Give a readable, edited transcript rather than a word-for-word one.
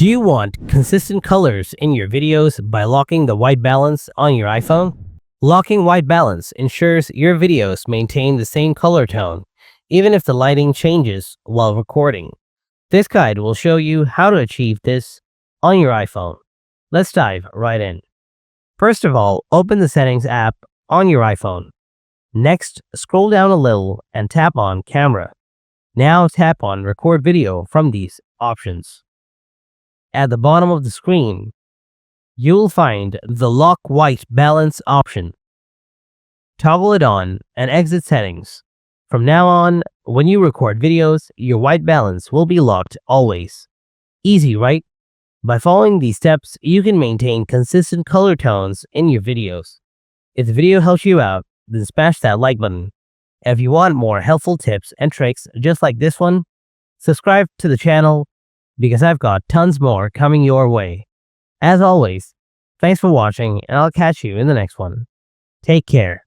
Do you want consistent colors in your videos by locking the white balance on your iPhone? Locking white balance ensures your videos maintain the same color tone, even if the lighting changes while recording. This guide will show you how to achieve this on your iPhone. Let's dive right in. First of all, open the Settings app on your iPhone. Next, scroll down a little and tap on Camera. Now tap on Record Video from these options. At the bottom of the screen, you'll find the Lock White Balance option. Toggle it on and exit Settings. From now on, when you record videos, your white balance will be locked always. Easy, right? By following these steps, you can maintain consistent color tones in your videos. If the video helps you out, then smash that like button. If you want more helpful tips and tricks just like this one, subscribe to the channel because I've got tons more coming your way. As always, thanks for watching and I'll catch you in the next one. Take care.